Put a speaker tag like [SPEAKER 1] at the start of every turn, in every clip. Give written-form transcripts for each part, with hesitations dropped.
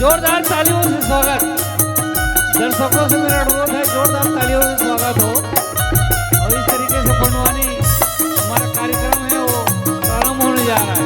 [SPEAKER 1] जोरदार तालियों से स्वागत। दर्शकों से मेरा अनुरोध है, जोरदार तालियों से स्वागत हो। और इस तरीके से पंडवानी हमारा कार्यक्रम है वो प्रारंभ होने जा रहा है।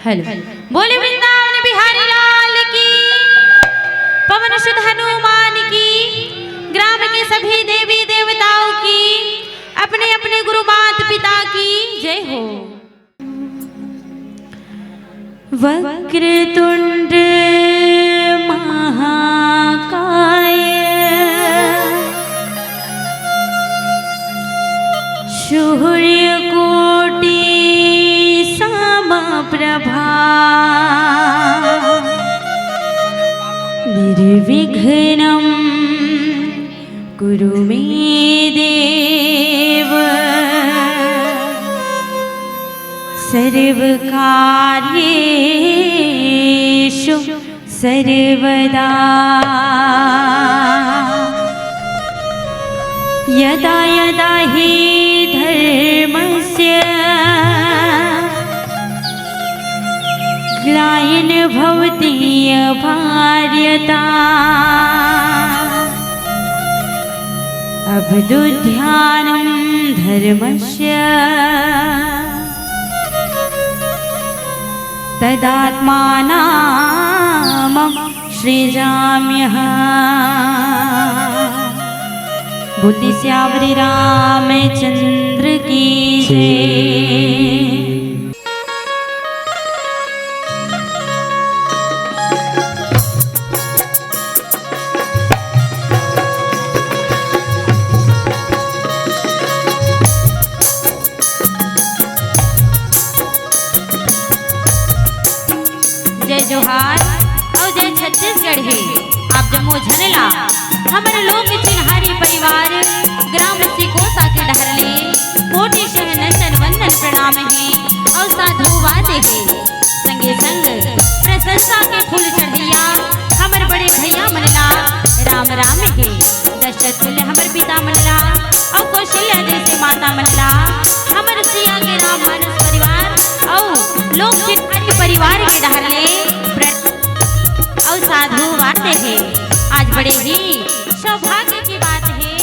[SPEAKER 2] हेलो बोले वृंदावन बिहारी लाल की, पवन सुत हनुमान की, ग्राम के सभी देवी देवताओं की, अपने अपने गुरु माता पिता की जय हो। वक्रतुंड महाकाय सूर्यकोटि प्रभा निर्विघ्नं कुरु मे देव, सर्वकार्येषु सर्वदा। यदा यदा हि धर्मस्य ग्लायन भवति अभार्यता, अभदुध्यानं धर्मस्य तदात्मानं सृजाम्यहम्। बुद्धि श्यावरी रामचंद्र की जय। जय जोहार और जय छत्तीसगढ़ है। आप जम्मू झनेला हमारे लोग चिन्हारी परिवार ग्राम सिकोसा के डहरले कोटि शह नंदन वंदन प्रणाम है और साधुवाद है। संगे संग प्रशंसा के फूल चढ़िया हमारे बड़े भैया मनला राम राम है। दशरथ तुल्य हमारे पिता मनला और कौशल्या जैसे माता मनला हमारे सिया के राम मानस परिवार और लोग चिन्हारी परिवार के डहरले और साधुवाद है। आज बड़े ही सौभाग्य की बात है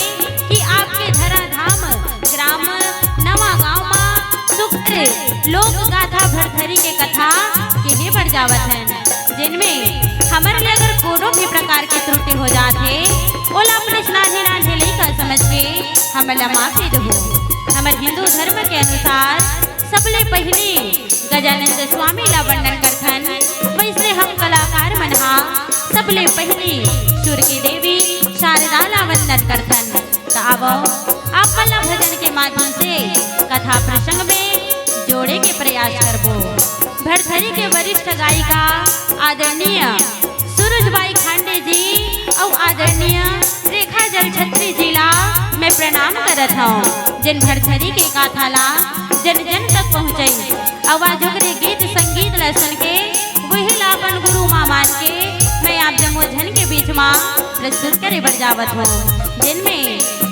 [SPEAKER 2] कि आपके धराधाम ग्राम नवा गांव में सुक्त लोक गाथा भरथरी के कथा के बढ़ जावत है, जिनमें हमारे लिए अगर कोनो भी प्रकार के त्रुटि हो जाते ओला अपने नाधे नाधे लेकर समझ के हमें माफी दो। हमारे हिंदू धर्म के अनुसार सबले पहले गजानंद स्वामी ला वर्णन करथन, वैसे हम कलाकार मनहा सबले पहले सुर की देवी शारदा ला वंदन करथन। तो अब आप वाला भजन के माध्यम से कथा प्रसंग में जोड़े के प्रयास करबो। भरथरी के वरिष्ठ गायिका आदरणीय सूरजबाई खांडे जी और आदरणीय रेखा जल छत्री जी ला मैं प्रणाम करत हूँ, जिन भरथरी के गाथा ला जन जन तक पहुँचाई। आवाज ओकरे गीत संगीत ला सुन के वही लापन गुरु माँ मान के मैं आप जम्मू झन के बीच में प्रस्तुत करे बजावत हूँ, जिनमें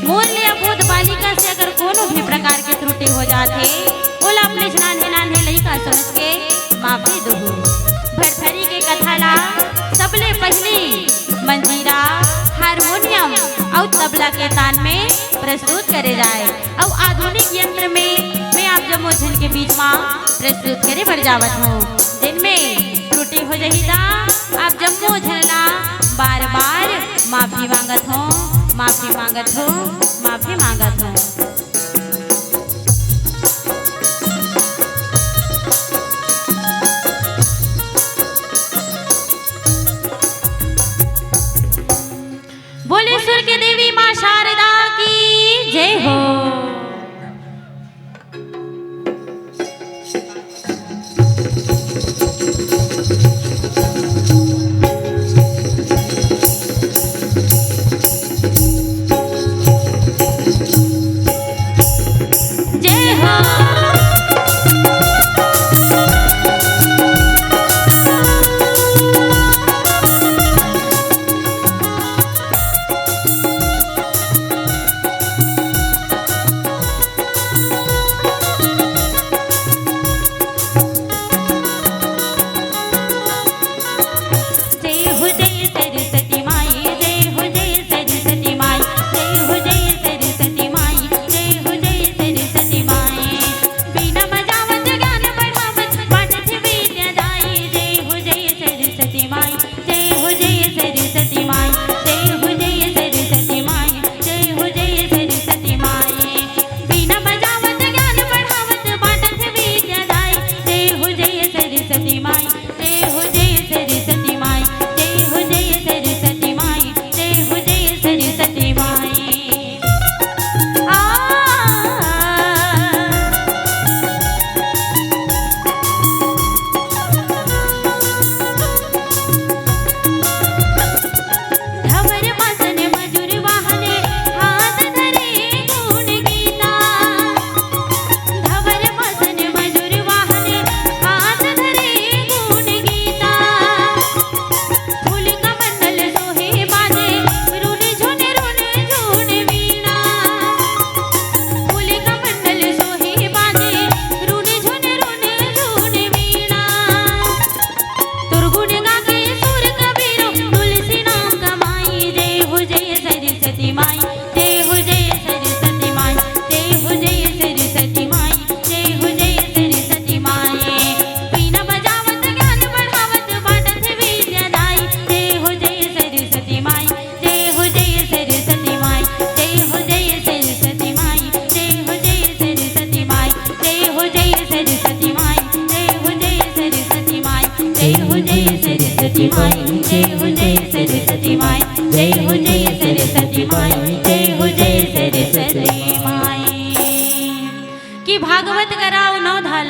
[SPEAKER 2] मूल्य बोध बालिका से अगर कोनो भी प्रकार के त्रुटि हो जाते ओला अपने नान्हे नान्हे लइका समझ के माफी दो। भरथरी के कथा ला सबले पहले मंजीरा हारमोनियम और तबला के तान में प्रस्तुत करे जाए और आधुनिक यंत्र में मैं आप जम्मू झन के बीच में प्रस्तुत करे बजावत हूँ, जिनमें त्रुटि हो जाही था आप जम्मू झनला बार बार माफी मांगत हो, माफी मांगत हो, माफी मांगत हो।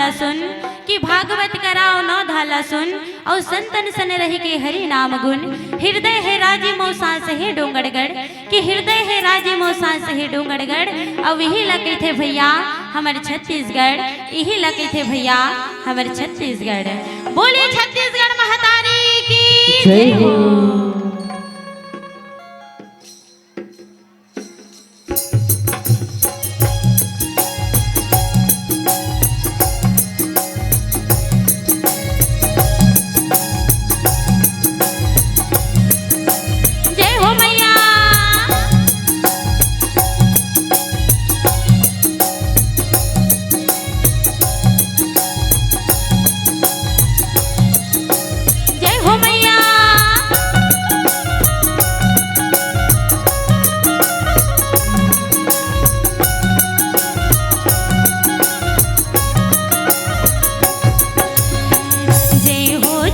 [SPEAKER 2] जाला सुन कि भागवत कराओ नौ धाला सुन और संतन सन रही के हरि नाम गुण। हृदय है राजी मौसा से डोंगरगढ़ कि हृदय है राजी मौसा से डोंगरगढ़। और यही लगे थे भैया हमारे छत्तीसगढ़, यही लगे थे भैया हमारे छत्तीसगढ़। बोले छत्तीसगढ़ महतारी की जय हो।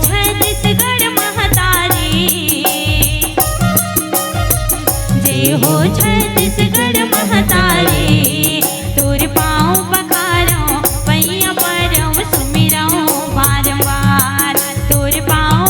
[SPEAKER 2] छत्तीसगढ़ महतारी जय हो छत्तीसगढ़ महतारी। तोर पाँव पखारो पैया परौ सुमिरौ बार बार। तोर पाँव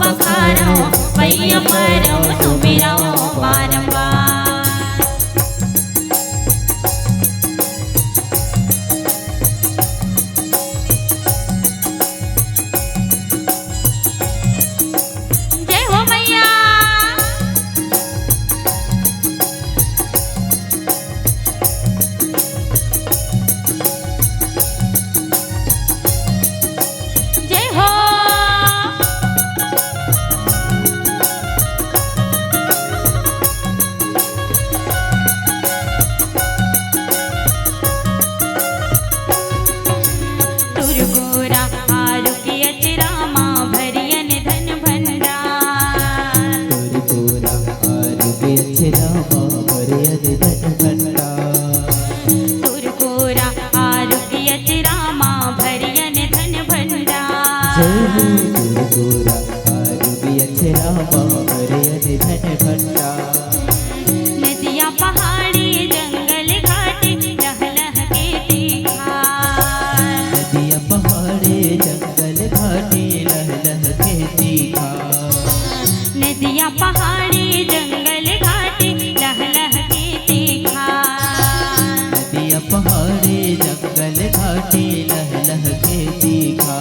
[SPEAKER 2] पखारो पैया परौ सुमिरौ बार बार। नदिया पहाड़ी जंगल घाटी लह लह के तीखा। नदिया पहाड़ी जंगल घाटी लह लह के तीखा। नदिया पहाड़ी जंगल घाटी लह लह के तीखा। नदिया पहाड़ी जंगल घाटी लह लह के तीखा।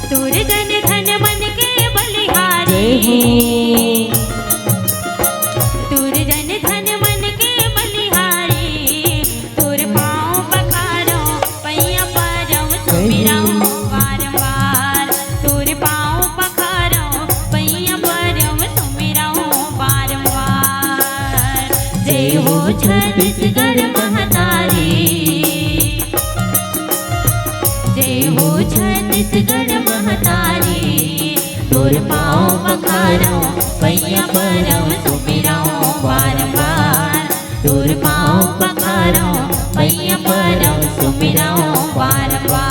[SPEAKER 2] तोर जन धन मन के बलिहारी। तोर जन धन मन के बलिहारी। तोर पाँव पखारो पैया परौ सुमिरौ बार बार। तोर पाँव पखारो पैया परौ सुमिरौ बार बार। जय हो छत्तीसगढ़ महतारी जय हो छत्तीसगढ़ महतारी। तोर पाँव पखारो पैया परौ सुमिरौ बार बार। तोर पाँव पखारो पैया परौ सुमिरौ बार बार।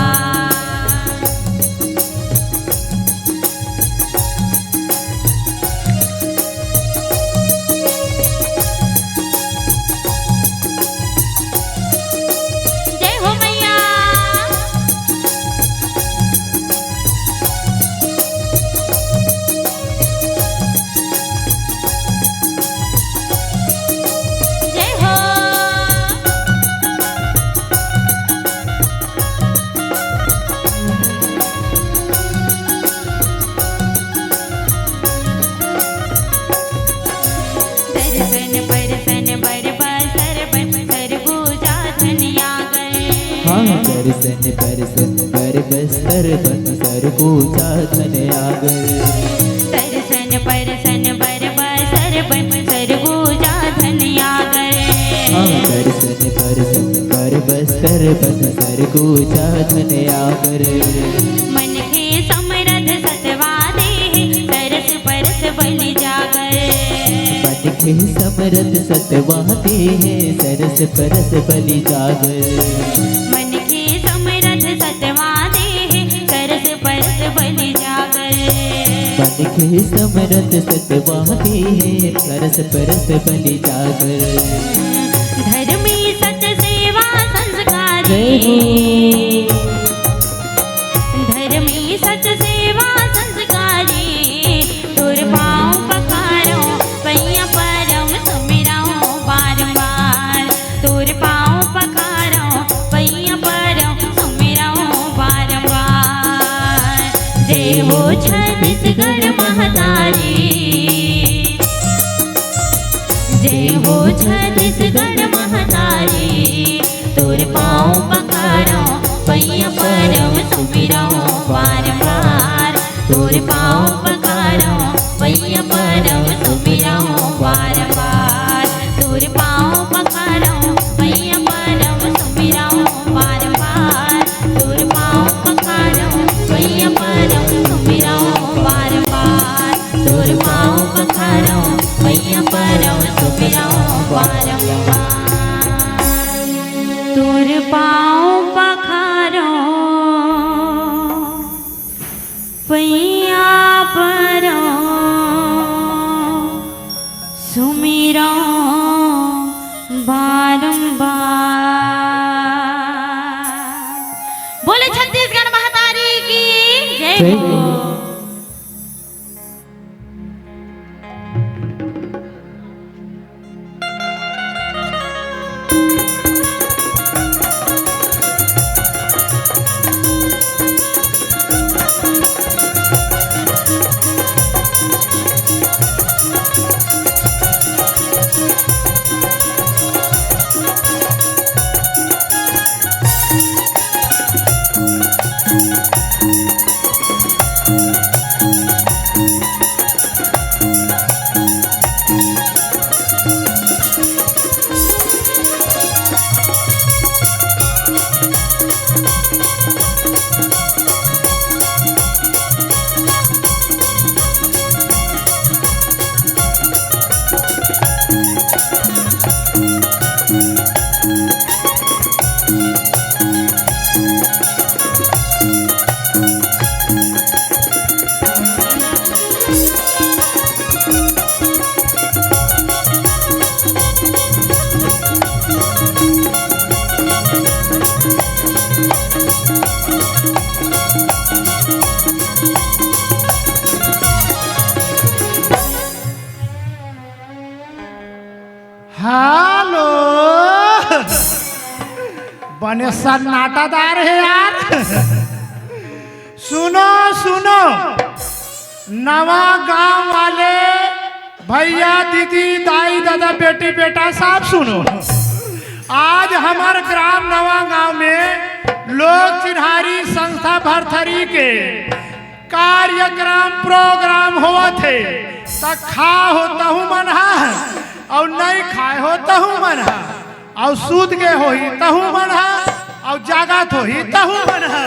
[SPEAKER 3] दर्शन दर्शन कर बस्तर बन सर पूजा धन आगर।
[SPEAKER 2] दर्शन परसन बर बसर बन सर पूजा धन आगर।
[SPEAKER 3] दर्शन परसन कर बस्तर बन सर पूजा धन आगर।
[SPEAKER 2] मन के समरथ सतवा दे सरस परस बलि जागर।
[SPEAKER 3] मन के समरथ सतवाते हैं सरस परस बलि जागर
[SPEAKER 2] मन के समरथ सतवाते हैं सरस परस बलि जागर
[SPEAKER 3] मन के समरथ सतवाते हैं सरस परस बलि जागर
[SPEAKER 2] धर्मी सत्य सेवा संस्कारी धर्मी सत्य सेवा संस्कारी तुर पाँव पखारो पैया परम सुमिरो बारंबार तुर पाँव पखारो पैया परम सुमिरो बारंबार जय हो छत्तीसगढ़ महतारी जय हो छत्तीसगढ़ महतारी तुर पाँव पखारो पैया परम सुमिरो बारंबार तुर पाँव पखारो पैया परम सुमिरो बारंबार तुर पाँव पखारो पैया परम सुमिरो बारंबार तुर पाँव पखारो पैया परम सुमिरो बारंबार तुर पाँव पखारो पैया परम सुमिरो बारंबार तुर पाँव पखारो पैया परम सुमिरो बारंबार। बोले छत्तीसगढ़ महतारी की जय हो।
[SPEAKER 4] हेलो बने सन्नाटादार है यार। सुनो सुनो नवा गांव वाले भैया दीदी दाई दादा बेटी बेटा सब सुनो। आज हमारे ग्राम नवा गांव में लोक चिन्हारी संस्था भरथरी के कार्यक्रम प्रोग्राम हुआ थे। खा होता हूँ मना और नहीं खाए हो तहु मना और सूद के हो ही तहु मना और जागत हो ही तहु मना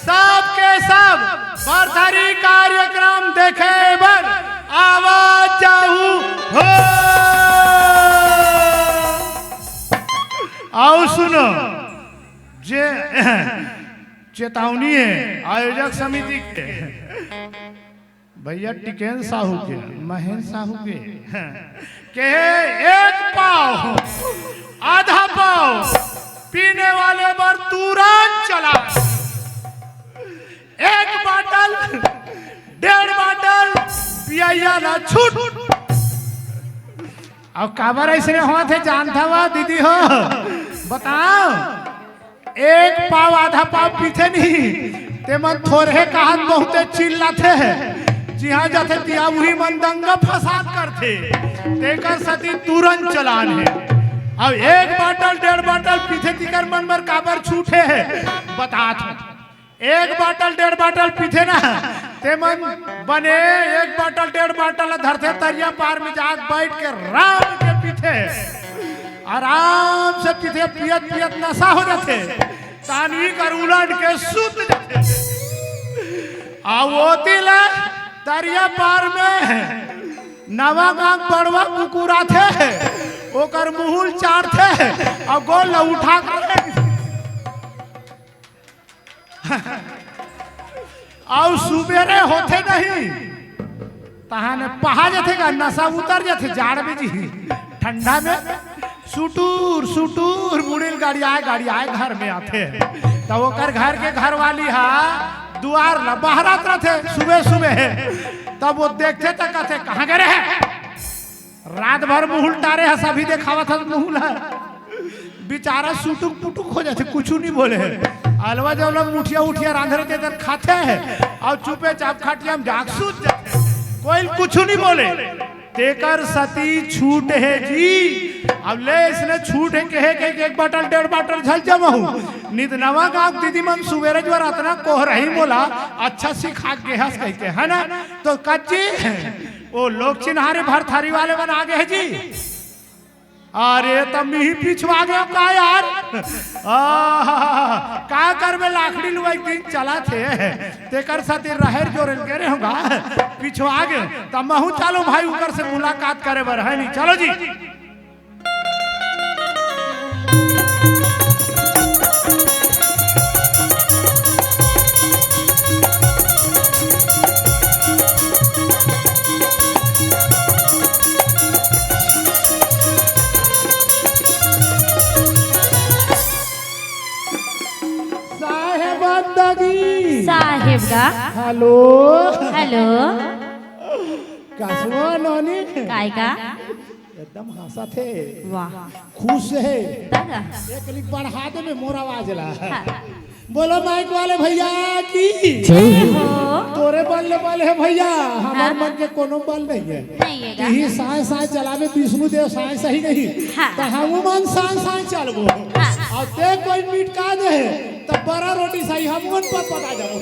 [SPEAKER 4] सब के सब भरथरी कार्यक्रम देखे बर आवाज जाऊ हो। और सुनो जे चेतावनी है आयोजक समिति के भैया टिकेन साहू के महेंद्र साहू के एक पाव आधा पाव पीने वाले पर तुरंत चला। एक बोतल 1.5 बोतल पिया ना छूट। अब काबर ऐसे हुआ थे जानता हुआ दीदी हो बताओ। एक पाव आधा पाव पीते नहीं ते मन थोड़े कहा बहुते चिल्लाते हैं। जी हाँ जाते दिया वही मन दंगा फसाद करते देकर सती तुरंत चलान है। अब 1 बोतल 1.5 बोतल पीछे तिकर मन पर काबर छूटे है बता। 1 बोतल 1.5 बोतल पीछे ना ते मन बने 1 बोतल 1.5 बोतल धरते तरिया पार में जाग बैठ के राम के पीछे आराम से पीछे पियत पियत नशा हो जाते तानवी कर उलट के सुत जाते। आ वो तिला दरिया पार में नवा गांव बड़वा कुकुरा थे ओकर मुहुल चार थे और गोल उठा कर और सुबेरे होते नहीं तहाने पहा जाते का नशा उतर जाते जाड़ में जी ठंडा में सुटूर सुटूर मुड़िल गाड़ी आए घर में आते तब वो घर के घर वाली हा द्वार न बाहर आते थे सुबह सुबह तब वो देखते तक कहते कहाँ गए हैं रात भर मुहुल टारे है सभी देखावा था मुहुल है बेचारा सुटुक पुटुक हो जाते कुछ नहीं बोले अलवा जब लोग मुठिया उठिया रांधे रहते इधर खाते हैं और चुपे चाप खाटिया हम जाग सूझ जाते कोई कुछ नहीं बोले तेकर सती छूट है जी अब ले इसने छूट है कहे के एक बाटल 1.5 बाटल झल जमाऊ नित नवा गांव दीदी मन सुबेरे जो रातना कोह रही बोला अच्छा सिखा के हंस कह के है ना तो कच्ची वो लोग चिन्हारे भर थारी वाले बन आ गए जी अरे तब ही पिछवा गया का यार का कर में लाखड़ी लुआई दिन चला थे तेकर साथी रहर जोरल के रे होगा पिछवा गए तब महू चलो भाई ऊपर से मुलाकात करे बर है नहीं चलो जी
[SPEAKER 2] साहेब का
[SPEAKER 4] हेलो
[SPEAKER 2] हेलो
[SPEAKER 4] कसवा नोनी
[SPEAKER 2] काय का
[SPEAKER 4] एकदम हंसा थे
[SPEAKER 2] वाह
[SPEAKER 4] खुश है
[SPEAKER 2] दादा
[SPEAKER 4] एक लिख बढ़ा दे में मोरा आवाज ला बोलो माइक वाले भैया की
[SPEAKER 2] हो
[SPEAKER 4] तोरे बल बल है भैया हमार मन के कोनो बल नहीं है
[SPEAKER 2] नहीं है
[SPEAKER 4] यही साए साए चलावे विष्णु देव साए सही नहीं तो हम मन साए साए चलबो और ते कोई मीट का दे तब बड़ा रोटी सही हम मन पर पता जाओ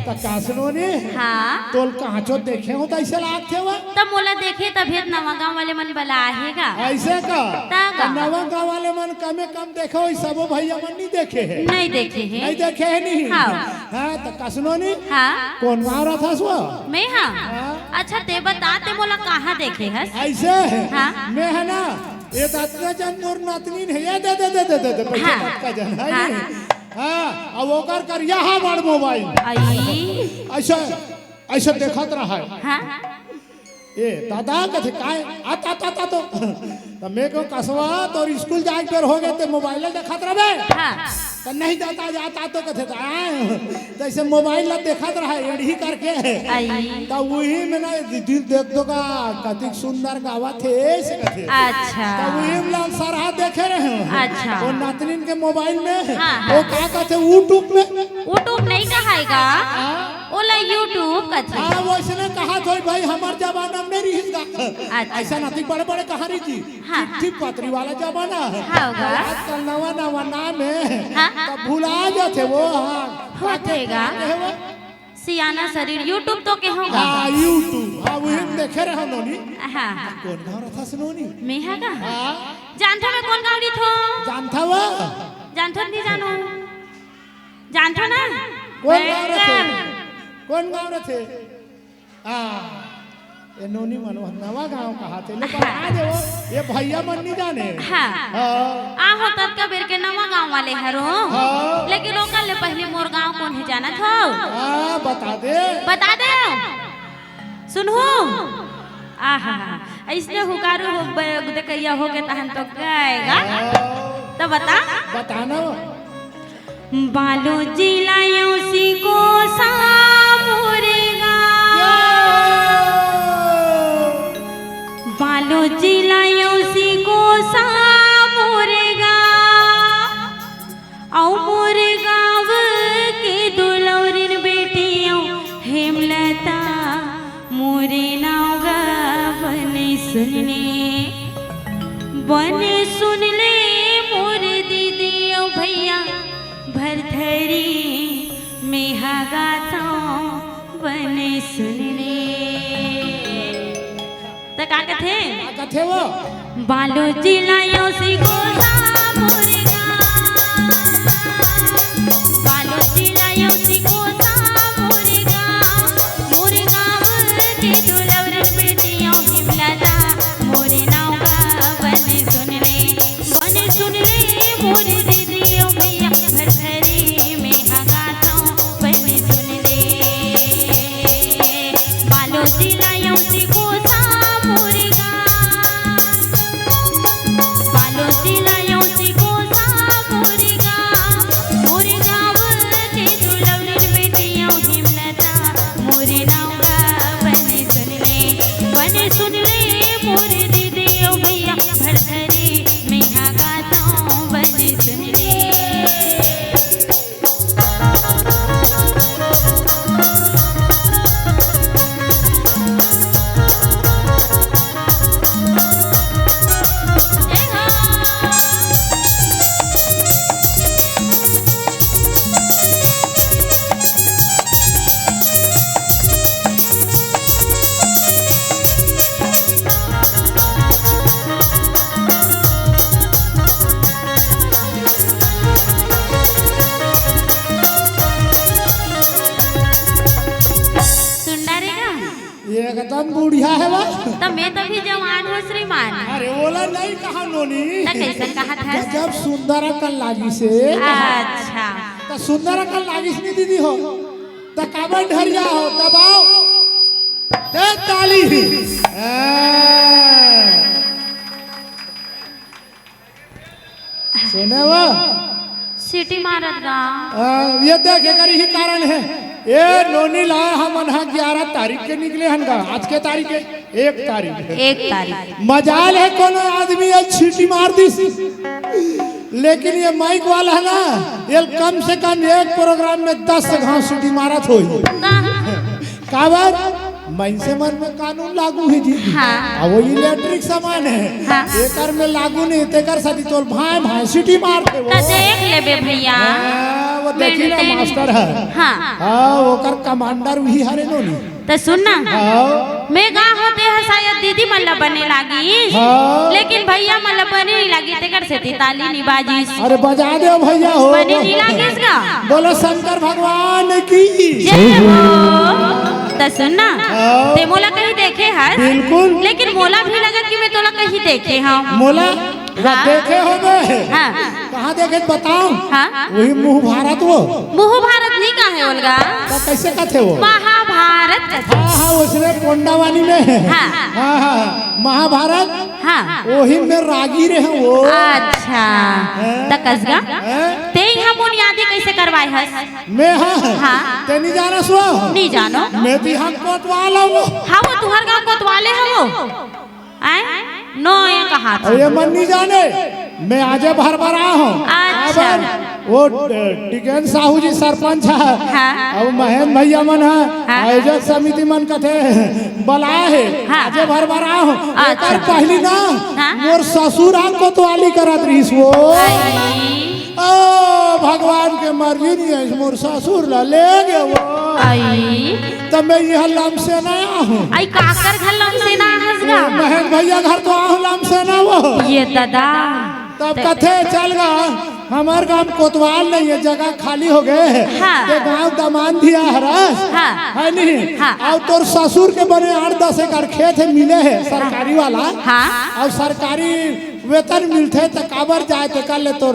[SPEAKER 4] तो कासनो ने
[SPEAKER 2] हाँ
[SPEAKER 4] तोल कहाँ चो देखे हो तो ऐसे लाग थे वो
[SPEAKER 2] तब मोला देखे तभी नवा गांव वाले मन बला आहेगा
[SPEAKER 4] ऐसे का
[SPEAKER 2] तागा।
[SPEAKER 4] नवा गाँव वाले मन कमे कम देखो सबो भैया मन नहीं देखे है
[SPEAKER 2] नहीं देखे हैं
[SPEAKER 4] नहीं देखे है नहीं
[SPEAKER 2] हाँ।
[SPEAKER 4] हाँ तो कासनो ने
[SPEAKER 2] हाँ
[SPEAKER 4] कौन गाँव रहा था सो
[SPEAKER 2] मैं हाँ अच्छा ते बताते मोला कहाँ देखे हस
[SPEAKER 4] ऐसे
[SPEAKER 2] हाँ।
[SPEAKER 4] मैं है ना ये दादा जन मोर नातनी है ये दे पैसा
[SPEAKER 2] हाँ।
[SPEAKER 4] का जन है
[SPEAKER 2] हाँ।
[SPEAKER 4] नहीं हाँ अब वो कर यहाँ बड़ मोबाइल
[SPEAKER 2] आई
[SPEAKER 4] ऐसा ऐसा देखत रहा है
[SPEAKER 2] हाँ
[SPEAKER 4] ए दादा कथे काय आता तो मैं को कसवा तो स्कूल जाए पर हो गए तो मोबाइल देखत रहे
[SPEAKER 2] हाँ
[SPEAKER 4] तो नहीं जाता तो कथे तो ऐसे मोबाइल ला देखत रहा एड़ी करके
[SPEAKER 2] आई
[SPEAKER 4] तो वही में ना दिल देख दो का कति सुंदर गावा थे ऐसे कथे
[SPEAKER 2] अच्छा
[SPEAKER 4] तो वही में ला सरहा देखे रहे
[SPEAKER 2] अच्छा
[SPEAKER 4] वो नातनीन के मोबाइल में
[SPEAKER 2] हाँ,
[SPEAKER 4] वो क्या कहते यूट्यूब में
[SPEAKER 2] यूट्यूब नहीं कहाएगा ओला यूट्यूब कथे
[SPEAKER 4] हाँ वो इसने कहा तो भाई हमार जमाना में रही
[SPEAKER 2] अच्छा।
[SPEAKER 4] ऐसा नहीं बड़े बड़े कहानी जी
[SPEAKER 2] हाँ।
[SPEAKER 4] चिट्ठी पत्री वाला जमाना है
[SPEAKER 2] हाँ होगा।
[SPEAKER 4] आजकल नवा नवा नाम है
[SPEAKER 2] हाँ।
[SPEAKER 4] तो भुला जाते वो हाँ
[SPEAKER 2] होतेगा सियाना शरीर यूट्यूब तो के होगा
[SPEAKER 4] हाँ यूट्यूब हाँ वही में देखे रहे नोनी
[SPEAKER 2] हाँ
[SPEAKER 4] कौन गाँव रहा सुनोनी
[SPEAKER 2] मेहा का
[SPEAKER 4] हाँ
[SPEAKER 2] जानथो में कौन गाँव रही थो
[SPEAKER 4] जानता वो
[SPEAKER 2] जानथो नहीं जानो जानथो ना
[SPEAKER 4] कौन गाँव रहे कौन गाँव रहे हाँ ये नोनी मनो नवा गाँव कहा थे लेकिन आ जाओ ये भैया मन नहीं जाने
[SPEAKER 2] हाँ
[SPEAKER 4] हाँ
[SPEAKER 2] आहो तब का बेर के नवा गाँव वाले हरो
[SPEAKER 4] हाँ।
[SPEAKER 2] लेकिन ओकर ले पहले मोर गाँव कौन है जाना था
[SPEAKER 4] हाँ बता दे
[SPEAKER 2] सुनहो आहा ऐसने हुकारू हो देखैया हो के तहन तो गाएगा तो बता
[SPEAKER 4] बताना
[SPEAKER 2] बालो जिलायो सी को सामोरेगा बालो जिलायो सी को सामोरेगा औ मोरे गाँव के दुलौरिन बेटियों हेमलता मोरे नाव गा बने सुन ले मोर दीदी ओ भैया भरथरी में गाता बने सुन ले तो का कथे
[SPEAKER 4] कथे वो
[SPEAKER 2] बालो जिलायो सी गोला मोरेगा बालो जिलायो सी गोला मोरेगा मोरेगा के दुलवर बेटियों मोरे नौगा बने सुन ले मोरे दीदी ओ भैया भरथरी मैं हाँ गाता हूँ बने सुन ले।
[SPEAKER 4] एकदम बुढ़िया है बा।
[SPEAKER 2] तब मैं तो भी जवान हूँ श्रीमान।
[SPEAKER 4] अरे बोला नहीं कहा नोनी।
[SPEAKER 2] तो कैसे कहा था?
[SPEAKER 4] जब सुंदर कल लागी से।
[SPEAKER 2] अच्छा।
[SPEAKER 4] तो सुंदर कल लागी से दीदी हो तो काबर ढरिया हो दबाओ दे ताली। सुने वो
[SPEAKER 2] सीटी मारत गा।
[SPEAKER 4] ये देखे कर ही कारण है ये नोनी ला हम 11 तारीख के निकले हन का। आज के तारीख है 1 तारीख।
[SPEAKER 2] 1 तारीख
[SPEAKER 4] मजाल है कोनो आदमी ये छीटी मार दी लेकिन ये माइक वाला है ना ये कम से कम एक प्रोग्राम में 10 घास सीटी मारत हो। काबर मन से मन में कानून लागू है जी।
[SPEAKER 2] हाँ।
[SPEAKER 4] वो इलेक्ट्रिक सामान है।
[SPEAKER 2] हाँ।
[SPEAKER 4] एकर में लागू नहीं तेकर साथी तोर भाई सीटी मारते वो।
[SPEAKER 2] तो देख लेबे भैया।
[SPEAKER 4] वो देखी ना मास्टर है।
[SPEAKER 2] हाँ।
[SPEAKER 4] वो कर कमांडर भी हरे नोनी।
[SPEAKER 2] तो सुनना मैं गा होते है शायद दीदी मल्ला बने लागी।
[SPEAKER 4] हाँ।
[SPEAKER 2] लेकिन भैया मल्ला बने नहीं लागी तेकर से ताली नहीं बाजी।
[SPEAKER 4] अरे बजा दे भैया हो।
[SPEAKER 2] बने नहीं लागी इसका।
[SPEAKER 4] बोलो शंकर भगवान की
[SPEAKER 2] जय हो। तो सुनना
[SPEAKER 4] हाँ।
[SPEAKER 2] ते मोला कहीं देखे है।
[SPEAKER 4] बिल्कुल।
[SPEAKER 2] लेकिन मोला भी लगा कि मैं तोला कहीं देखे हाँ।
[SPEAKER 4] मोला
[SPEAKER 2] हाँ।
[SPEAKER 4] देखे हो गए।
[SPEAKER 2] हाँ।
[SPEAKER 4] कहाँ देखे बताओ।
[SPEAKER 2] हाँ।
[SPEAKER 4] वही मुँह भारत वो।
[SPEAKER 2] मुँह भारत नहीं कहा है ओलगा।
[SPEAKER 4] तो कैसे कथे वो।
[SPEAKER 2] महाभारत कथे।
[SPEAKER 4] हाँ हाँ उसने पोंडावानी में।
[SPEAKER 2] हाँ।
[SPEAKER 4] हाँ हाँ महाभारत।
[SPEAKER 2] हाँ।
[SPEAKER 4] वही में रागी रहे वो।
[SPEAKER 2] अच्छा। तो कसगा ते हम बुनियादी कैसे करवाए है?
[SPEAKER 4] मैं हाँ।
[SPEAKER 2] हाँ।
[SPEAKER 4] ते नहीं जाना सो।
[SPEAKER 2] नहीं जानो।
[SPEAKER 4] मैं भी हम कोतवाल हूँ।
[SPEAKER 2] हाँ वो तुहर गाँव कोतवाले है वो। आए नो ये कहा था।
[SPEAKER 4] ये मन नहीं जाने मैं आज भरभरा हूँ।
[SPEAKER 2] अच्छा।
[SPEAKER 4] वो टिकन साहू जी सरपंच है।
[SPEAKER 2] हाँ।
[SPEAKER 4] और महेंद्र भैया मन है।
[SPEAKER 2] हाँ।
[SPEAKER 4] आयोजक समिति मन कथे बलाए है।
[SPEAKER 2] हाँ।
[SPEAKER 4] आज भरभरा हूँ।
[SPEAKER 2] अच्छा।
[SPEAKER 4] पहली ना
[SPEAKER 2] हाँ।
[SPEAKER 4] मोर ससुर हम कोतवाली करत रहीस वो।
[SPEAKER 2] आई।
[SPEAKER 4] ओ भगवान के मर्जी नहीं है मोर ससुर ला ले गए वो।
[SPEAKER 2] आई।
[SPEAKER 4] तब मैं यहाँ लम से नया हूँ।
[SPEAKER 2] आई काकर घलम से ना हंसगा।
[SPEAKER 4] महेंद्र भैया घर तो आहू लम से ना वो।
[SPEAKER 2] ये दादा।
[SPEAKER 4] तब कथे चल गा हमार गांव कोतवाल नहीं है जगह खाली हो गए।
[SPEAKER 2] हाँ।
[SPEAKER 4] ते गांव दमान दिया हरस।
[SPEAKER 2] हाँ।
[SPEAKER 4] है नहीं।
[SPEAKER 2] हाँ।
[SPEAKER 4] और तोर ससुर के बने 8-10 एकड़ खेत है मिले है सरकारी वाला।
[SPEAKER 2] हाँ।
[SPEAKER 4] और सरकारी वेतन मिलते तो काबर जाए तो कर ले तोर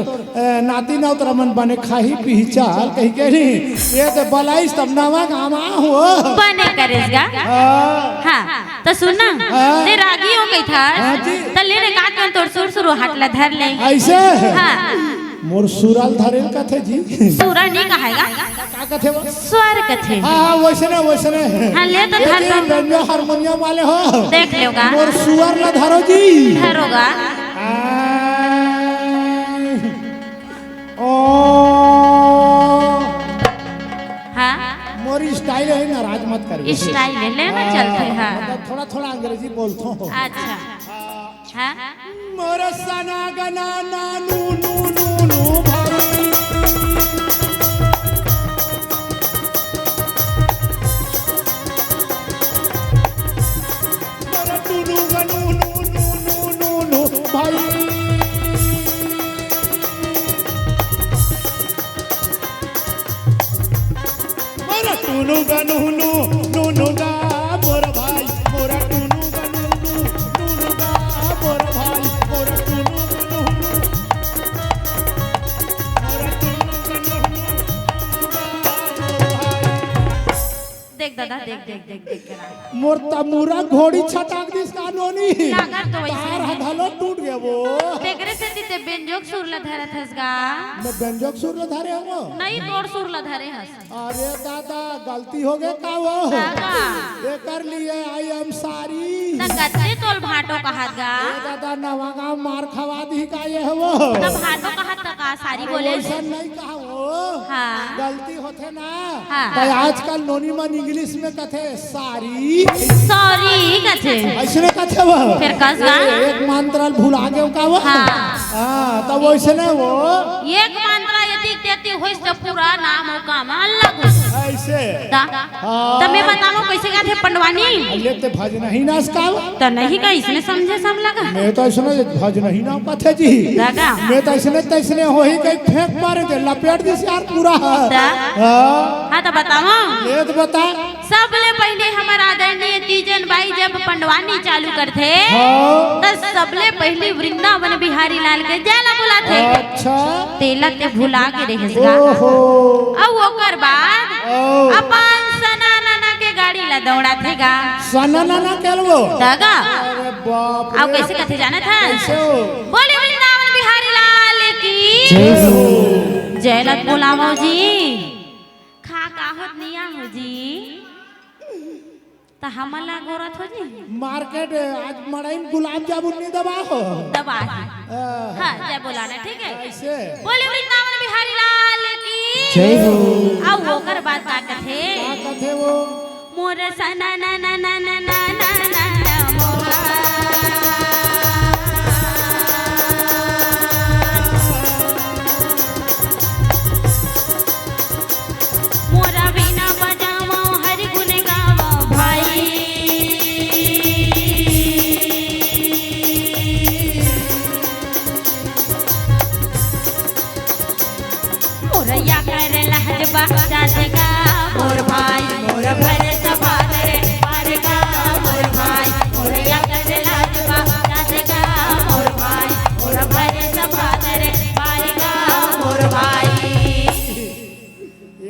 [SPEAKER 4] नाती नौत रमन बने खाही पी चल कहीं के नहीं ये तो बलाइस तब नवा गामा हो
[SPEAKER 2] बने करेगा। हाँ। तो सुनना
[SPEAKER 4] हाँ।
[SPEAKER 2] ते रागी हो गई था।
[SPEAKER 4] हाँ जी।
[SPEAKER 2] तो लेने का तुम तोर सुर सुर हटला धर ले।
[SPEAKER 4] ऐसे
[SPEAKER 2] हाँ।
[SPEAKER 4] मोर सुराल धरेल कथे जी।
[SPEAKER 2] सूरा नहीं कहेगा।
[SPEAKER 4] का कथे वो?
[SPEAKER 2] स्वर कथे।
[SPEAKER 4] हाँ वैसे ना वैसे ना।
[SPEAKER 2] हाँ ले तो धर दो।
[SPEAKER 4] बेंजो हारमोनियम वाले हो
[SPEAKER 2] देख लोगा।
[SPEAKER 4] मोर सुअर ला धरो जी।
[SPEAKER 2] धरोगा।
[SPEAKER 4] ओ
[SPEAKER 2] हाँ।
[SPEAKER 4] मोरी स्टाइल है ना राज मत करिए।
[SPEAKER 2] स्टाइल है लेना चलते हैं।
[SPEAKER 4] मतलब थोड़ा थोड़ा अंग्रेजी बोलता हूँ।
[SPEAKER 2] अच्छा। हाँ।
[SPEAKER 4] मोर सना गना नानू नू नू नू भाई मोर टूनू गनू नू नू नू नू नू भाई मोर टूनू गनू नू नू नू गा मोर भाई मोर टूनू गनू नू नू नू गा मोर भाई मोर टूनू गनू नू मोर टूनू गनू नू गा मोर भाई
[SPEAKER 2] देख दादा देख देख देख देख के रहा।
[SPEAKER 4] मोर तमुरा घोड़ी छटाक दिस का नोनी
[SPEAKER 2] लागत तो वैसे
[SPEAKER 4] तार हथलो टूट गया वो
[SPEAKER 2] तेरे से ते बेंजोक सुरला धरत हसगा
[SPEAKER 4] मैं व्यंजक सुर ल धरे हो
[SPEAKER 2] नहीं तोड़ सुरला धरे हस
[SPEAKER 4] अरे दादा गलती हो गए का वो
[SPEAKER 2] दादा
[SPEAKER 4] ये कर लिए आई एम सॉरी
[SPEAKER 2] त गत्ते तोल भाटो कहत गा
[SPEAKER 4] दादा नवागा मार खवा दी का ये वो
[SPEAKER 2] त भाटो कहत त का सारी बोले
[SPEAKER 4] ऐसा नहीं कहा वो
[SPEAKER 2] हाँ
[SPEAKER 4] गलती होते ना
[SPEAKER 2] हाँ।
[SPEAKER 4] तो आजकल नोनी मन इंग्लिश में कहते सारी
[SPEAKER 2] सॉरी कथे
[SPEAKER 4] ऐसे कहते वो
[SPEAKER 2] फिर कस गा
[SPEAKER 4] एक मंत्र भुला गए का वो
[SPEAKER 2] हाँ।
[SPEAKER 4] हाँ तो वैसे ना वो
[SPEAKER 2] एक मंत्र यदि देती होइस त पूरा नाम हो काम अलग हो
[SPEAKER 4] ऐसे
[SPEAKER 2] दा
[SPEAKER 4] हाँ।
[SPEAKER 2] त मैं बताऊं कैसे गाथे पंडवानी
[SPEAKER 4] ले ते भजन ही ना इसका
[SPEAKER 2] त नहीं का इसने समझे सम लगा
[SPEAKER 4] मैं तो ऐसे भजन ही ना कहते जी
[SPEAKER 2] दादा
[SPEAKER 4] मैं तो ऐसे तैसने हो ही कहीं फेंक मारे थे लपेट दी यार पूरा
[SPEAKER 2] दा
[SPEAKER 4] हाँ
[SPEAKER 2] हाँ तो बताओ
[SPEAKER 4] ले तो बता
[SPEAKER 2] सबले पहले हमार आदरणीय तीजन भाई जब पंडवानी चालू करते
[SPEAKER 4] हाँ।
[SPEAKER 2] तो सबले पहले वृंदावन बिहारी लाल के जाला बुलाते
[SPEAKER 4] अच्छा
[SPEAKER 2] तेलक के भुला के रहेगा
[SPEAKER 4] ओहो
[SPEAKER 2] अब ओकर बाद
[SPEAKER 4] ओ
[SPEAKER 2] अपन सना नाना के गाड़ी ला दौड़ा थेगा
[SPEAKER 4] सना ना केलवो
[SPEAKER 2] दागा
[SPEAKER 4] अरे बाप रे
[SPEAKER 2] अब कैसे कथे जाना था
[SPEAKER 4] कैसे हो
[SPEAKER 2] बोले वृंदावन बिहारी लाल की
[SPEAKER 3] जय हो
[SPEAKER 2] जयलत बुलावो जी खा काहत निया हो जी तो हमला गोरत हो जी
[SPEAKER 4] मार्केट आज मड़ाई में गुलाब जामुन नहीं दबा हो
[SPEAKER 2] दबा हाँ जय बोलाना ठीक है
[SPEAKER 4] ऐसे
[SPEAKER 2] बोले वृंदावन बिहारी लाल की
[SPEAKER 3] जय हो
[SPEAKER 2] अब होकर बात का कथे
[SPEAKER 4] क्या कहते वो
[SPEAKER 2] मोर सना ना ना ना ना ना ना ना ना मोहा मोरा बिना बजावो हर गुण गावो भाई मोरया कर लहजबा जातेगा मोर भाई मोर भरे सभा करे पारेगा मोर भाई मोरया कर लहजबा जातेगा मोर भाई मोर भरे सभा करे पारेगा मोर भाई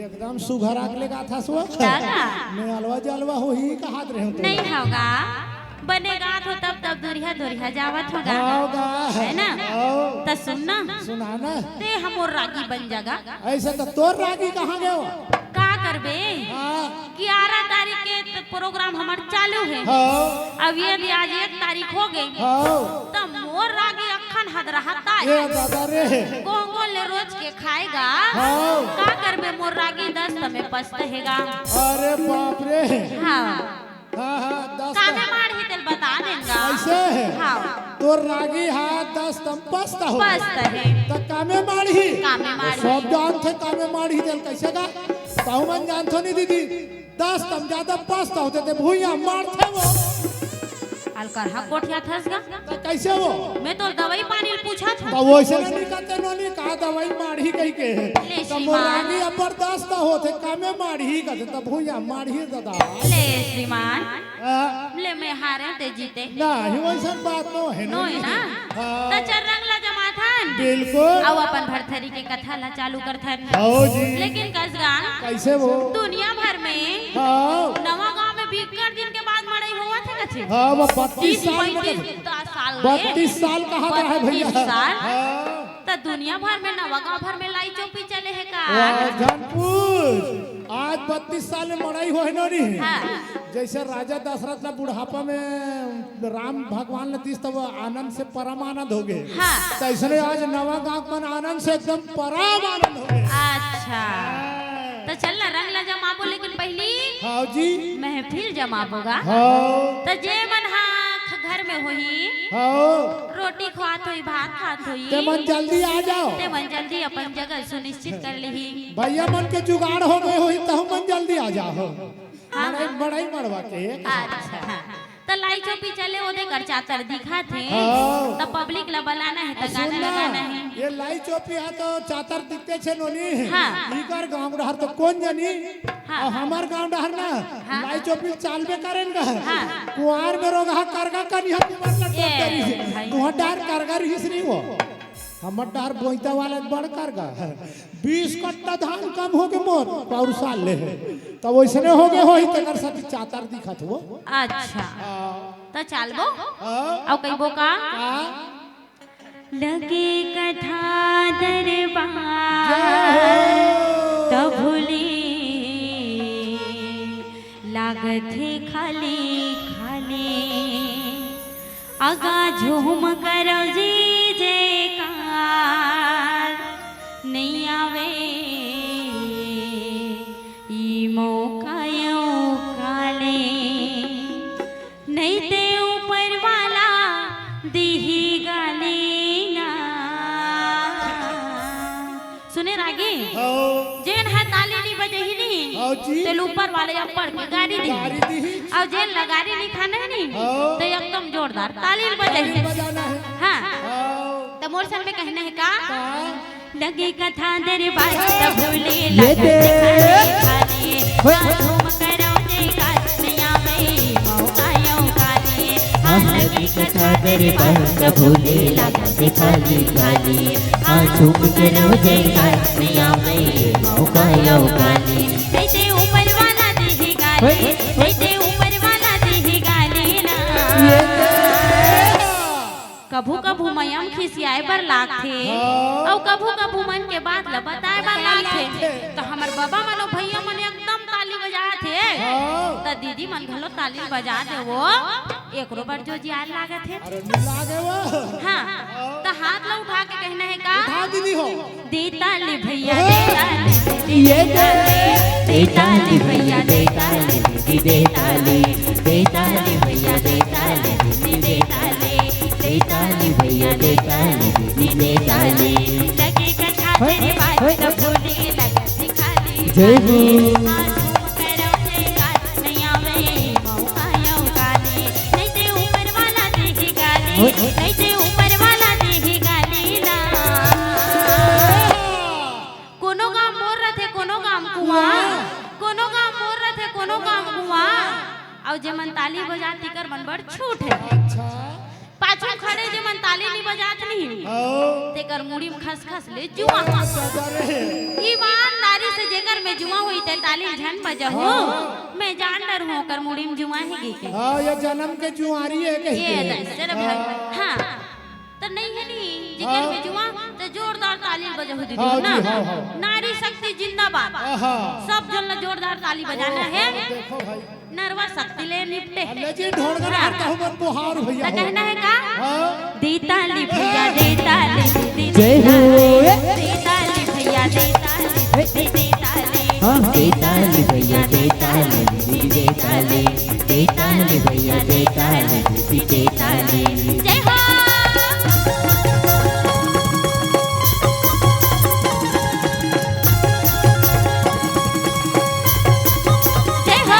[SPEAKER 4] एकदम सुघर आगले का था सो
[SPEAKER 2] दादा
[SPEAKER 4] मैं अलवा जलवा हो ही कहात रहे हो
[SPEAKER 2] नहीं होगा बनेगा तो तब दुरिया दुरिया जावत होगा
[SPEAKER 4] होगा
[SPEAKER 2] है ना
[SPEAKER 4] आओ
[SPEAKER 2] तो सुनना
[SPEAKER 4] सुनाना
[SPEAKER 2] ते हमोर रागी बन जागा
[SPEAKER 4] ऐसे तो तोर रागी कहाँ गए हो
[SPEAKER 2] का करबे
[SPEAKER 4] हाँ
[SPEAKER 2] 11 तारीख के तो प्रोग्राम हमार चालू है
[SPEAKER 4] हाँ
[SPEAKER 2] अब ये भी आज 1 तारीख हो गई
[SPEAKER 4] हाँ
[SPEAKER 2] तो मोर रागी अखन हद रहता
[SPEAKER 4] ये
[SPEAKER 2] है
[SPEAKER 4] दादा रे
[SPEAKER 2] गोंगो ले रोज के खाएगा
[SPEAKER 4] हाँ
[SPEAKER 2] का करबे मोर रागी दस्त में पछतेगा
[SPEAKER 4] अरे बाप रे
[SPEAKER 2] हाँ
[SPEAKER 4] हाँ हाँ 10
[SPEAKER 2] कामे मार ही तेल बता देगा
[SPEAKER 4] ऐसे है
[SPEAKER 2] हाँ
[SPEAKER 4] तोर रागी हाथ 10 तम पस्ता हो
[SPEAKER 2] पछत है
[SPEAKER 4] तो कामे माड़ी
[SPEAKER 2] कामे माड़ी।
[SPEAKER 4] सब जान थे कामे माड़ी दिल कैसे का ताऊ मन जान थो नहीं दीदी 10 तम ज्यादा पस्ता होते थे भूया मारते वो
[SPEAKER 2] अलकर हा कोठिया थसगा
[SPEAKER 4] तो कैसे वो
[SPEAKER 2] मैं तो दवाई पानी पूछा था
[SPEAKER 4] तो वैसे नहीं कहते नोनी कहा दवाई माड़ी कही के
[SPEAKER 2] ले
[SPEAKER 4] तो
[SPEAKER 2] श्रीमान।
[SPEAKER 4] मोरागी अबरदस्त होते कामे माड़ी कहते तो भूया माड़ी दादा
[SPEAKER 2] ले श्रीमान
[SPEAKER 4] आ,
[SPEAKER 2] ले मैं हारे ते जीते
[SPEAKER 4] ना ही वैसा बात नो है
[SPEAKER 2] नो है ना
[SPEAKER 4] हाँ।
[SPEAKER 2] तो चल रंगला जमा थान
[SPEAKER 4] बिल्कुल
[SPEAKER 2] अब अपन भरथरी के कथा ला चालू कर थन
[SPEAKER 4] आओ जी
[SPEAKER 2] लेकिन कसगा
[SPEAKER 4] कैसे वो
[SPEAKER 2] दुनिया भर में
[SPEAKER 4] हाँ
[SPEAKER 2] नवा गांव में 20 दिन के बाद मड़ई हुआ था कथे
[SPEAKER 4] हाँ वो 32 साल
[SPEAKER 2] 35 साल में
[SPEAKER 4] 32 साल कहा था है भैया
[SPEAKER 2] 32 साल
[SPEAKER 4] हाँ
[SPEAKER 2] तो दुनिया भर में नवा गांव भर में लाई चौपी चले है का
[SPEAKER 4] जानपुर आज 32 साल में मड़ाई हो है नोनी
[SPEAKER 2] हाँ।
[SPEAKER 4] जैसे राजा दशरथ ना बुढ़ापा में राम भगवान ने तीस तब आनंद से परम आनंद हो गए
[SPEAKER 2] हाँ।
[SPEAKER 4] तो इसलिए आज नवा गांव मन आनंद से एकदम परम आनंद हो गए
[SPEAKER 2] अच्छा तो चल ना रंग ला जमाबो लेकिन पहली
[SPEAKER 4] हाँ जी
[SPEAKER 2] महफिल जमाबोगा
[SPEAKER 4] हाँ
[SPEAKER 2] तो जे मन हा घर में होही
[SPEAKER 4] हाँ
[SPEAKER 2] रोटी खात होई भात खात होई
[SPEAKER 4] ते मन जल्दी आ जाओ
[SPEAKER 2] ते मन जल्दी अपन जगह सुनिश्चित कर लेही
[SPEAKER 4] भैया मन के जुगाड़ हो गए हो तो हम मन जल्दी आ जाओ
[SPEAKER 2] हाँ।
[SPEAKER 4] बड़ाई मरवा के
[SPEAKER 2] अच्छा तो लाई चौपी चले ओदे कर चातर दिखा थे
[SPEAKER 4] हाँ।
[SPEAKER 2] तो पब्लिक ला बनाना है तो गाना
[SPEAKER 4] सुनना
[SPEAKER 2] लगाना है
[SPEAKER 4] ये लाई चौपी है तो चातर दिखते छे नोनी
[SPEAKER 2] हाँ।
[SPEAKER 4] इकर गांव डहर तो कौन जानी
[SPEAKER 2] हाँ।
[SPEAKER 4] और हमार गांव डहर ना
[SPEAKER 2] हाँ।
[SPEAKER 4] लाई चौपी चालबे करेन का
[SPEAKER 2] हाँ।
[SPEAKER 4] कुआर में रोगा करगा कनी हती मतलब
[SPEAKER 2] ये भाई।
[SPEAKER 4] तुहा डार करगा रहिस नहीं वो हमर डार बोइता वाला बड़ करगा 20 कट्टा धान कम हो के मोर और साल ले तो वैसने हो गए होई तकर साथ चातर दिखत हो
[SPEAKER 2] अच्छा तो चलबो
[SPEAKER 4] हाँ
[SPEAKER 2] और कईबो का लगे कथा दरबार तभुले लागत है खाली खाली आगा झूम करो जी जयकार नहीं आवे ई मौका यो काले नहीं ते ऊपर वाला दीही गाली ना सुने रागी जेन है ताली नहीं बजेही नहीं ते ऊपर वाले ऊपर के गाड़ी दी और जेन लगारी नहीं खाने नहीं तो एकदम जोरदार ताली बजेही हाँ तो मोर सन में कहना है का लगे कथा दरबार तभुले लगे खाली झूम करो जयकार नहीं आवे मौका यो काले
[SPEAKER 3] लगे कथा दरबार तभुले लागत खाली खाली झूम करो जयकार नहीं आवे मौका यो काले
[SPEAKER 2] ऐसे ऊपर वाला देही गाली ऐसे ऊपर वाला देही गाली ना कभू कभू मयम खिसियाए पर लाग थे और कभू कभू मन के बात ल बताए पर लाग थे तो हमर बाबा मनो भैया मन एकदम ताली बजा थे तो दीदी मन घलो ताली बजा दे वो एक रोबर जो जियार लागत है हाँ तो हाथ लो उठा के कहना है का दे ताली भैया दे ताली भैया दे ताली
[SPEAKER 3] दे ताली भैया दे ताली दे ताली भैया दे ताली दे ताली
[SPEAKER 2] लगे कथा तेरे बात तभुले लगत खाली
[SPEAKER 3] जय हो
[SPEAKER 2] करो जयकार नहीं आवे मौका यो काले नहीं ते ऊपर वाला देही गाली नहीं ते ऊपर वाला देही गाली ना कोनो काम मोर रथे कोनो काम कुआ कोनो काम मोर रथे कोनो काम कुआ और जे मन ताली बजाती कर मन बड़ छूट है पाछू खड़े जे मन ताली नहीं बजात नहीं तेकर मुड़ी में खस खस ले जुआ ईमानदारी से जेकर में जुआ हुई ते ताली झन बजहू मैं जान डर हूं कर मुड़ी में जुआ है के
[SPEAKER 4] हां ये जन्म के जुआरी है के
[SPEAKER 2] ये दसर भाई हां तो नहीं है नी जेकर में जुआ तो जोरदार ताली बजहू दीदी ना नारी शक्ति जिंदाबाद सब जन जोरदार ताली बजाना है
[SPEAKER 4] देखो भाई
[SPEAKER 2] नरवा शक्ति ले निपटे
[SPEAKER 4] लेजी ढोल कर हरता हूं बुहार भैया
[SPEAKER 2] तो कहना है का दे ताली भैया दे ताली
[SPEAKER 3] जय हो
[SPEAKER 2] दे ताली भैया दे ताली दे ताली
[SPEAKER 3] दे ताली भैया दे ताली दे ताली भैया दे ताली दे ताली
[SPEAKER 2] जय हो जय हो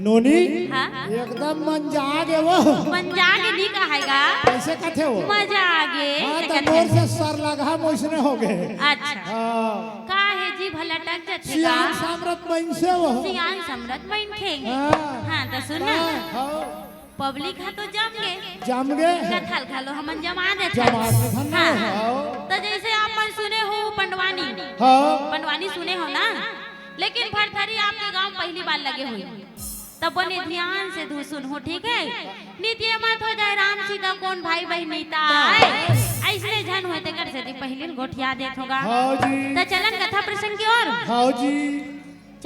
[SPEAKER 4] नोनी
[SPEAKER 2] हाँ?
[SPEAKER 4] एकदम मन जागे वो
[SPEAKER 2] मंजा के नहीं कहेगा
[SPEAKER 4] कैसे कथे वो
[SPEAKER 2] मजा आगे
[SPEAKER 4] हां तो मोर से सर लगा मोसने हो गए
[SPEAKER 2] अच्छा
[SPEAKER 4] हां
[SPEAKER 2] का है जी भला टक जते
[SPEAKER 4] सियान साम्राट बन से वो
[SPEAKER 2] सियान सम्राट बन खेंगे
[SPEAKER 4] हाँ।
[SPEAKER 2] हां तो सुन ना
[SPEAKER 4] हां
[SPEAKER 2] पब्लिक हा तो जम गए
[SPEAKER 4] जम गए
[SPEAKER 2] कथल खालो हमन जमा दे
[SPEAKER 4] जमा दे धन
[SPEAKER 2] हाँ
[SPEAKER 4] हां
[SPEAKER 2] तो जैसे आप मन सुने हो पंडवानी
[SPEAKER 4] हां
[SPEAKER 2] पंडवानी सुने हो ना लेकिन भरथरी आपके गांव पहली बार लगे हुए तब बने ध्यान से धुसुन हो ठीक है नित्य मत हो जाए राम सीता कौन भाई बहनीता ऐसे झन होए ते कर से पहले गोठिया देत होगा
[SPEAKER 4] हां जी
[SPEAKER 2] तो चलन कथा प्रसंग की ओर
[SPEAKER 4] हां जी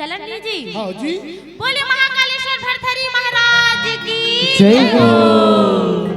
[SPEAKER 2] चलन जी
[SPEAKER 4] हां जी
[SPEAKER 2] बोले महाकालेश्वर भरथरी महाराज की
[SPEAKER 3] जय हो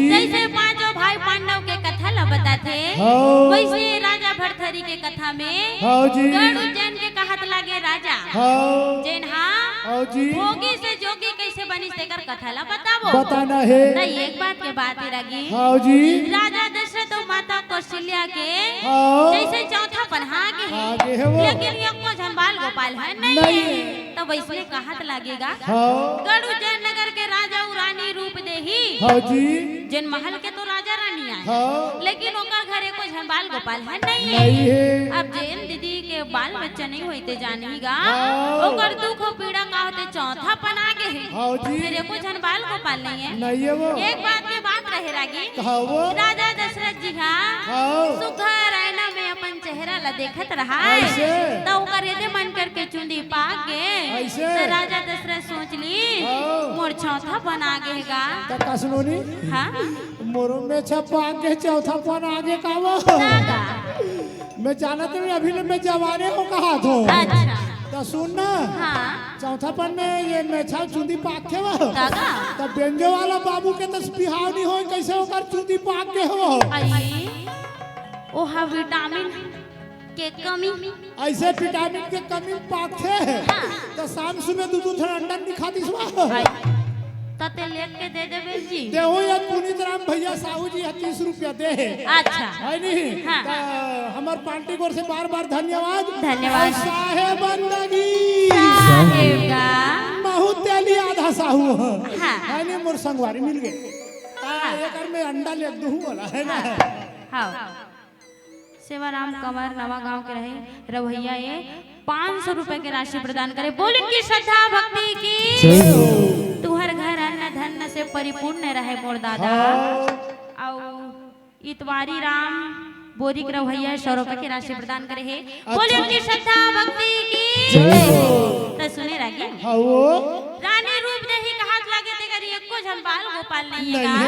[SPEAKER 4] जी
[SPEAKER 2] जैसे पांचों भाई पांडव के कथा ला बताते
[SPEAKER 4] हाँ।
[SPEAKER 2] वैसे राजा भरथरी के कथा में
[SPEAKER 4] हाँ जी
[SPEAKER 2] गण उज्जैन के कहत लागे राजा
[SPEAKER 4] हाँ
[SPEAKER 2] जैन हाँ
[SPEAKER 4] हाँ जी
[SPEAKER 2] भोगी से जोगी कैसे बनी तेकर कथा ला बतावो
[SPEAKER 4] बताना है
[SPEAKER 2] नहीं एक बात के बात है रगी
[SPEAKER 4] हाँ जी
[SPEAKER 2] राजा दशरथ और माता कौशल्या के
[SPEAKER 4] हाँ
[SPEAKER 2] जैसे चौथा पन्हा के
[SPEAKER 4] आगे है
[SPEAKER 2] है
[SPEAKER 4] वो
[SPEAKER 2] लेकिन ये को झंबाल गोपाल है नहीं
[SPEAKER 4] नहीं।
[SPEAKER 2] तो वैसे कहत लगेगा
[SPEAKER 4] हाँ
[SPEAKER 2] गढ़ उज्जैन नगर के राजा और रानी रूप देही
[SPEAKER 4] हाँ जी
[SPEAKER 2] जिन महल के तो राजा रानी आए
[SPEAKER 4] हाँ
[SPEAKER 2] लेकिन ओकर घरे को झंबाल गोपाल है नहीं
[SPEAKER 4] नहीं है
[SPEAKER 2] अब जैन दीदी के बाल बच्चा नहीं होते जानेगा
[SPEAKER 4] हाँ।
[SPEAKER 2] ओकर दुख और पीड़ा का होते चौथा पना के है
[SPEAKER 4] हाँ जी
[SPEAKER 2] फिर एको झनबाल गोपाल नहीं है
[SPEAKER 4] नहीं है वो
[SPEAKER 2] एक बात के बात रहे रागी
[SPEAKER 4] कहा वो
[SPEAKER 2] राजा दशरथ जी
[SPEAKER 4] हाँ
[SPEAKER 2] सुघर आईना में अपन चेहरा ला देखत रहा
[SPEAKER 4] ऐसे?
[SPEAKER 2] तो ओकर यदि मन करके चुंदी पाक गे
[SPEAKER 4] ऐसे?
[SPEAKER 2] तो राजा दशरथ सोच ली
[SPEAKER 4] हाँ।
[SPEAKER 2] मोर चौथा बना गेगा
[SPEAKER 4] तका सुनोनी
[SPEAKER 2] हाँ
[SPEAKER 4] मोरो में छपा के चौथा पन आगे का वो
[SPEAKER 2] दादा
[SPEAKER 4] मैं जानत नहीं अभी मैं जवाने हो कहा तो
[SPEAKER 2] अच्छा
[SPEAKER 4] तो सुन ना
[SPEAKER 2] हाँ
[SPEAKER 4] चौथा पन में ये मेछा चुंदी पाक के वो
[SPEAKER 2] दादा
[SPEAKER 4] तब बेंजो वाला बाबू के तो बिहाव नहीं हो कैसे होकर चुंदी पाक के हो
[SPEAKER 2] आई ओहा विटामिन के कमी
[SPEAKER 4] ऐसे विटामिन के कमी पाक थे
[SPEAKER 2] हाँ।
[SPEAKER 4] तो शाम सुबह दूध थोड़ा अंडा नहीं खाती सुबह
[SPEAKER 2] आई तते लेके दे देवे जी
[SPEAKER 4] देहो या पुनीत राम भैया साहू जी 30 रुपया दे
[SPEAKER 2] अच्छा
[SPEAKER 4] है नहीं
[SPEAKER 2] हाँ।
[SPEAKER 4] तो हमार पार्टी को से बार बार धन्यवाद
[SPEAKER 2] धन्यवाद।
[SPEAKER 4] साहेब बंदगी
[SPEAKER 2] साहेब का
[SPEAKER 4] बहुत तेली आधा साहू
[SPEAKER 2] हाँ।
[SPEAKER 4] है नहीं मोर संगवारी मिल गए एक में अंडा ले दूं वाला है ना
[SPEAKER 2] हाँ सेवाराम कंवर नवा गांव के रहे रवैया ये 500 रुपए की राशि प्रदान करे बोल इनकी श्रद्धा भक्ति की तुहर घर अन्न धन से परिपूर्ण रहे मोर दादा और इतवारी राम बोरिक रवैया 100 रुपए की राशि प्रदान करे है बोल इनकी श्रद्धा भक्ति की तो सुने रागी
[SPEAKER 4] हाँ वो
[SPEAKER 2] रानी रूप देही का हाथ लागे ते करी एको झंबाल गोपाल नहीं
[SPEAKER 4] नहीं
[SPEAKER 2] है
[SPEAKER 4] है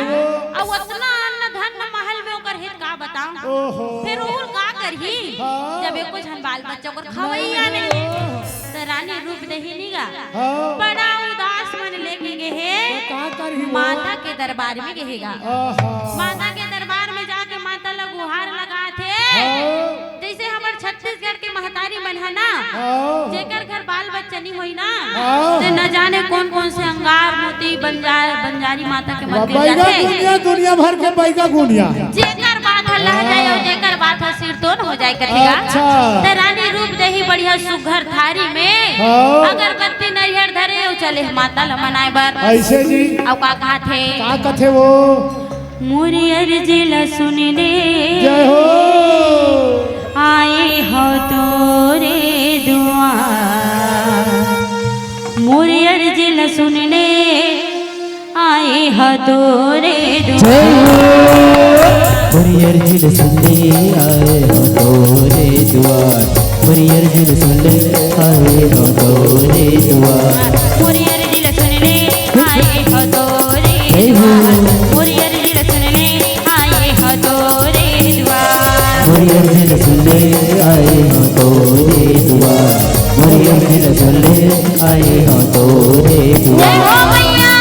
[SPEAKER 4] वो।
[SPEAKER 2] और उतना अन्न धन महल में ओकर हित का बताऊं
[SPEAKER 4] ओहो
[SPEAKER 2] फिर और का करही
[SPEAKER 4] हाँ।
[SPEAKER 2] जब एको झंबाल बच्चा ओकर खवैया नहीं तो रानी रूप देही नीगा
[SPEAKER 4] हाँ
[SPEAKER 2] बड़ा उदास मन लेके गे है
[SPEAKER 4] का करही वो
[SPEAKER 2] माता के दरबार में गेहेगा
[SPEAKER 4] आहा
[SPEAKER 2] माता के दरबार में जाके माता ला गुहार लगा थे
[SPEAKER 4] हाँ
[SPEAKER 2] जैसे हमर छत्तीसगढ़ के महतारी मन है ना
[SPEAKER 4] हाँ
[SPEAKER 2] जेकर घर बाल बच्चा नहीं होई ना
[SPEAKER 4] हाँ।
[SPEAKER 2] ते न जाने कौन कौन से अंगार मोती बंजारी माता के मंदिर
[SPEAKER 4] बैगा
[SPEAKER 2] जाते
[SPEAKER 4] गुनिया दुनिया भर के बैगा गुनिया
[SPEAKER 2] जेकर बात है लह जाए और जेकर बात है सिर तोड़ हो जाए करेगा
[SPEAKER 4] अच्छा।
[SPEAKER 2] ते रानी रूप देही बढ़िया सुघर थारी में
[SPEAKER 4] हाँ।
[SPEAKER 2] अगरबत्ती नरियर धरे और चले माता ला मनाए बर
[SPEAKER 4] ऐसे जी
[SPEAKER 2] और का कहा थे
[SPEAKER 4] का कथे वो
[SPEAKER 2] मोरी अर्जी ला सुन ले
[SPEAKER 4] जय हो
[SPEAKER 2] आए हो तोरे दुआर मोरी अर्जी ला सुन ले आए हो तोरे
[SPEAKER 3] मुरियर जिल सुनले आए हो तोरे दुआर मुरियर जिल सुनले आए हो तोरे दुआर
[SPEAKER 2] मोरी अर्जी ला सुन ले आए हो तोरे दुआर मोरी अर्जी ला सुन ले आए हो तोरे दुआर
[SPEAKER 3] मुरियर जिल सुनले आए हो तोरे दुआर मुरियर जिल सुनले आए हो तोरे
[SPEAKER 2] जय
[SPEAKER 3] दुआर
[SPEAKER 2] हो मैया